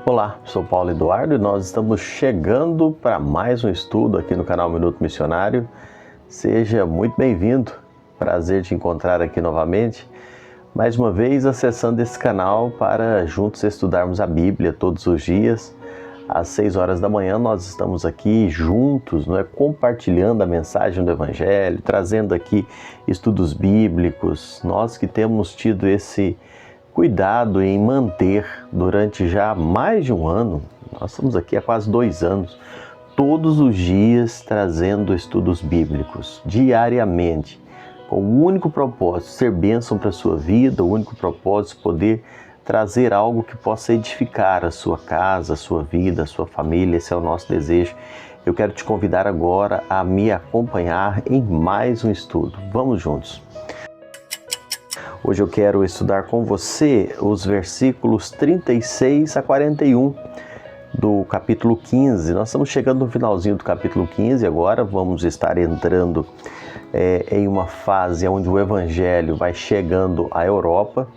Olá, sou Paulo Eduardo e nós estamos chegando para mais um estudo aqui no canal Minuto Missionário. Seja muito bem-vindo, prazer te encontrar aqui novamente. Mais uma vez acessando esse canal para juntos estudarmos a Bíblia todos os dias. Às 6 horas da manhã nós estamos aqui juntos, compartilhando a mensagem do Evangelho, trazendo aqui estudos bíblicos. Nós que temos tido esse cuidado em manter durante já mais de um ano, nós estamos aqui há quase 2 anos, todos os dias trazendo estudos bíblicos, diariamente, com o único propósito, ser bênção para a sua vida, o único propósito, poder trazer algo que possa edificar a sua casa, a sua vida, a sua família. Esse é o nosso desejo. Eu quero te convidar agora a me acompanhar em mais um estudo. Vamos juntos. Hoje eu quero estudar com você os versículos 36 a 41 do capítulo 15. Nós estamos chegando no finalzinho do capítulo 15 agora, vamos estar entrando em uma fase onde o Evangelho vai chegando à Europa.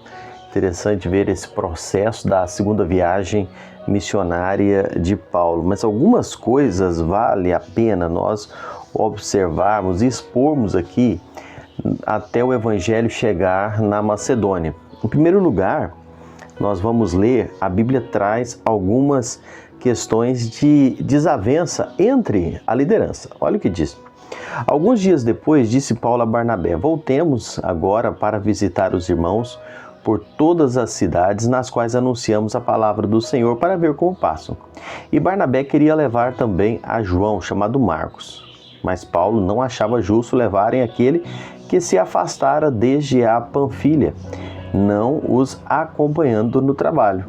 Interessante ver esse processo da segunda viagem missionária de Paulo. Mas algumas coisas vale a pena nós observarmos e expormos aqui até o Evangelho chegar na Macedônia. Em primeiro lugar, nós vamos ler, a Bíblia traz algumas questões de desavença entre a liderança. Olha o que diz. Alguns dias depois, disse Paulo a Barnabé: voltemos agora para visitar os irmãos por todas as cidades nas quais anunciamos a palavra do Senhor, para ver como passam. E Barnabé queria levar também a João, chamado Marcos. Mas Paulo não achava justo levarem aquele que se afastara desde a Panfilha, não os acompanhando no trabalho.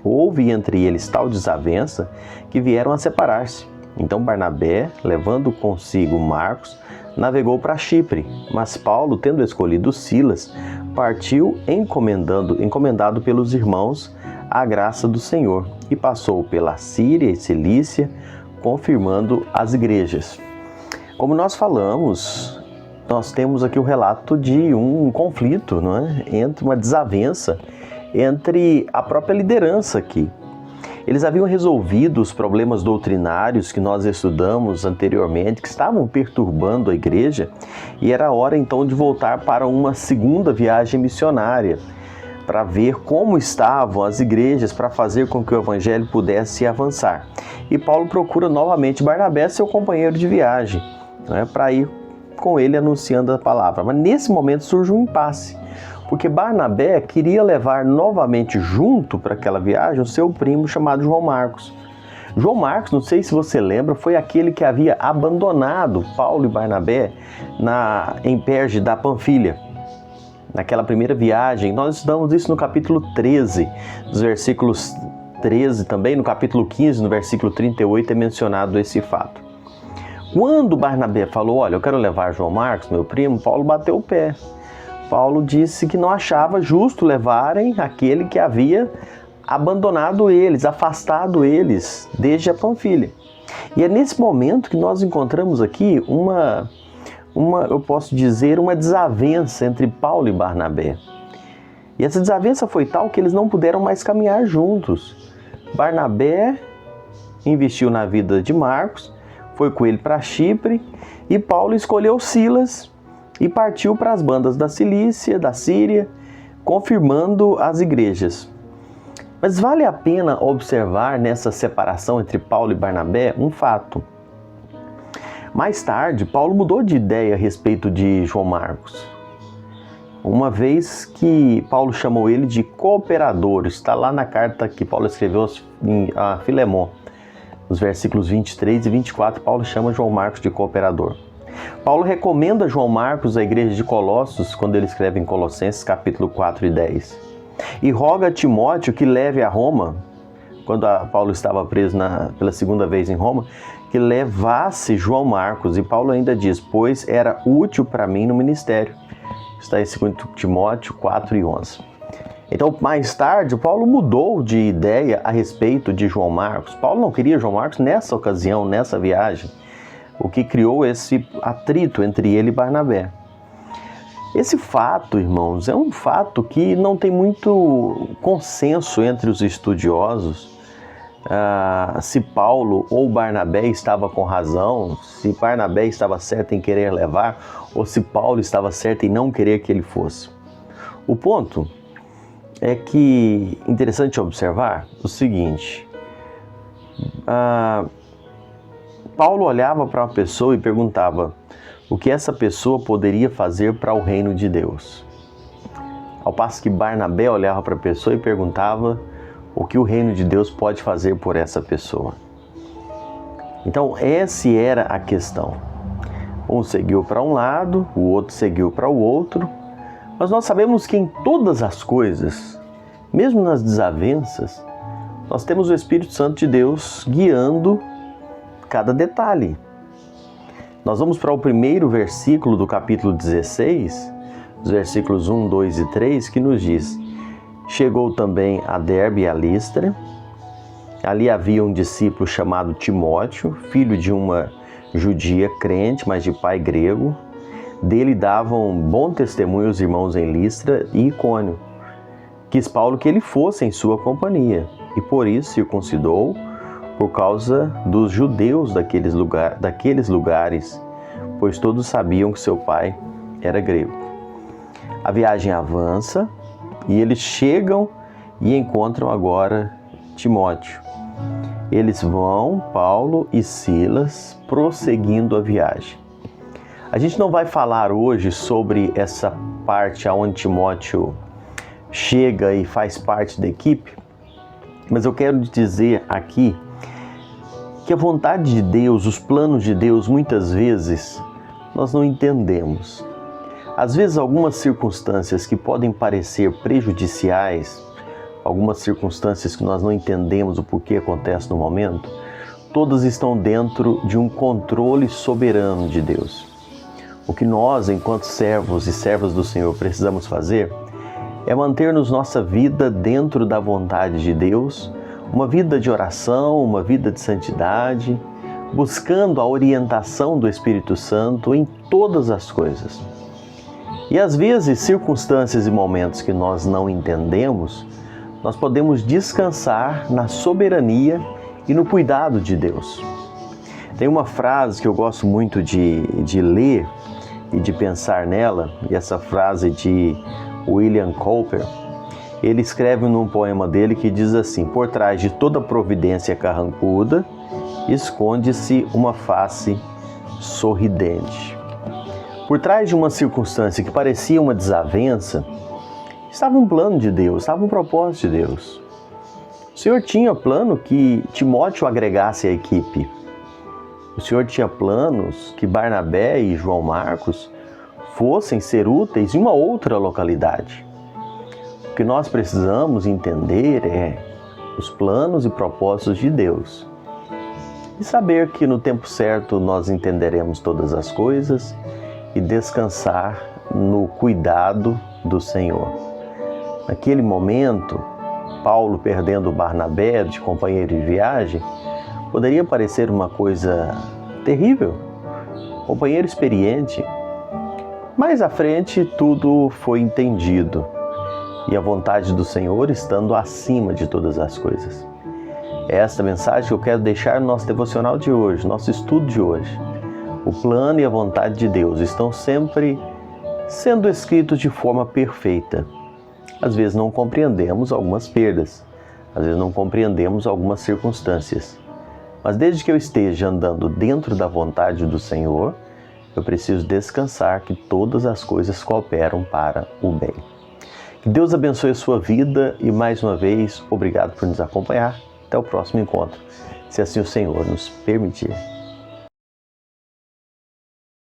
Houve entre eles tal desavença que vieram a separar-se. Então Barnabé, levando consigo Marcos, navegou para Chipre, mas Paulo, tendo escolhido Silas, partiu encomendado pelos irmãos à graça do Senhor, e passou pela Síria e Cilícia, confirmando as igrejas. Como nós falamos, nós temos aqui o relato de um conflito, entre uma desavença entre a própria liderança aqui. Eles haviam resolvido os problemas doutrinários que nós estudamos anteriormente, que estavam perturbando a igreja, e era hora então de voltar para uma segunda viagem missionária, para ver como estavam as igrejas, para fazer com que o evangelho pudesse avançar. E Paulo procura novamente Barnabé, seu companheiro de viagem, para ir com ele anunciando a palavra. Mas nesse momento surge um impasse, porque Barnabé queria levar novamente junto para aquela viagem o seu primo chamado João Marcos. João Marcos, não sei se você lembra, foi aquele que havia abandonado Paulo e Barnabé em Perge da Panfilha, naquela primeira viagem. Nós estudamos isso no capítulo 13, dos versículos 13 também, no capítulo 15, no versículo 38 é mencionado esse fato. Quando Barnabé falou: olha, eu quero levar João Marcos, meu primo, Paulo bateu o pé. Paulo disse que não achava justo levarem aquele que havia abandonado eles, afastado eles desde a Panfilha. E é nesse momento que nós encontramos aqui eu posso dizer, uma desavença entre Paulo e Barnabé. E essa desavença foi tal que eles não puderam mais caminhar juntos. Barnabé investiu na vida de Marcos, foi com ele para Chipre, e Paulo escolheu Silas e partiu para as bandas da Cilícia, da Síria, confirmando as igrejas. Mas vale a pena observar nessa separação entre Paulo e Barnabé um fato. Mais tarde, Paulo mudou de ideia a respeito de João Marcos, uma vez que Paulo chamou ele de cooperador. Está lá na carta que Paulo escreveu a Filemon. Nos versículos 23 e 24, Paulo chama João Marcos de cooperador. Paulo recomenda João Marcos à igreja de Colossos, quando ele escreve em Colossenses capítulo 4 e 10. E roga a Timóteo que leve a Roma, quando Paulo estava preso pela segunda vez em Roma, que levasse João Marcos. E Paulo ainda diz: pois era útil para mim no ministério. Está em 2 Timóteo 4 e 11. Então, mais tarde, Paulo mudou de ideia a respeito de João Marcos. Paulo não queria João Marcos nessa ocasião, nessa viagem, o que criou esse atrito entre ele e Barnabé. Esse fato, irmãos, é um fato que não tem muito consenso entre os estudiosos, se Paulo ou Barnabé estava com razão, se Barnabé estava certo em querer levar, ou se Paulo estava certo em não querer que ele fosse. O ponto é que, interessante observar o seguinte, Paulo olhava para uma pessoa e perguntava o que essa pessoa poderia fazer para o reino de Deus. Ao passo que Barnabé olhava para a pessoa e perguntava o que o reino de Deus pode fazer por essa pessoa. Então, essa era a questão. Um seguiu para um lado, o outro seguiu para o outro, mas nós sabemos que em todas as coisas, mesmo nas desavenças, nós temos o Espírito Santo de Deus guiando cada detalhe. Nós vamos para o primeiro versículo do capítulo 16, os versículos 1, 2 e 3, que nos diz: chegou também a Derbe e a Listra. Ali havia um discípulo chamado Timóteo, filho de uma judia crente, mas de pai grego. Dele davam bom testemunho os irmãos em Listra e Icônio. Quis Paulo que ele fosse em sua companhia, e por isso circuncidou, por causa dos judeus daqueles lugares, pois todos sabiam que seu pai era grego. A viagem avança e eles chegam e encontram agora Timóteo. Eles vão, Paulo e Silas, prosseguindo a viagem. A gente não vai falar hoje sobre essa parte onde Timóteo chega e faz parte da equipe, mas eu quero dizer aqui que a vontade de Deus, os planos de Deus, muitas vezes nós não entendemos. Às vezes algumas circunstâncias que podem parecer prejudiciais, algumas circunstâncias que nós não entendemos o porquê acontece no momento, todas estão dentro de um controle soberano de Deus. O que nós, enquanto servos e servas do Senhor, precisamos fazer é manter-nos nossa vida dentro da vontade de Deus, uma vida de oração, uma vida de santidade, buscando a orientação do Espírito Santo em todas as coisas. E às vezes, circunstâncias e momentos que nós não entendemos, nós podemos descansar na soberania e no cuidado de Deus. Tem uma frase que eu gosto muito de ler e de pensar nela, e essa frase de William Cowper. Ele escreve num poema dele que diz assim: por trás de toda providência carrancuda, esconde-se uma face sorridente. Por trás de uma circunstância que parecia uma desavença, estava um plano de Deus, estava um propósito de Deus. O Senhor tinha plano que Timóteo agregasse à equipe. O Senhor tinha planos que Barnabé e João Marcos fossem ser úteis em uma outra localidade. O que nós precisamos entender é os planos e propósitos de Deus. E saber que no tempo certo nós entenderemos todas as coisas e descansar no cuidado do Senhor. Naquele momento, Paulo perdendo Barnabé de companheiro de viagem, poderia parecer uma coisa terrível, companheiro experiente. Mais à frente, tudo foi entendido e a vontade do Senhor estando acima de todas as coisas. É esta mensagem que eu quero deixar no nosso devocional de hoje, nosso estudo de hoje. O plano e a vontade de Deus estão sempre sendo escritos de forma perfeita. Às vezes não compreendemos algumas perdas, às vezes não compreendemos algumas circunstâncias. Mas desde que eu esteja andando dentro da vontade do Senhor, eu preciso descansar que todas as coisas cooperam para o bem. Que Deus abençoe a sua vida e, mais uma vez, obrigado por nos acompanhar. Até o próximo encontro, se assim o Senhor nos permitir.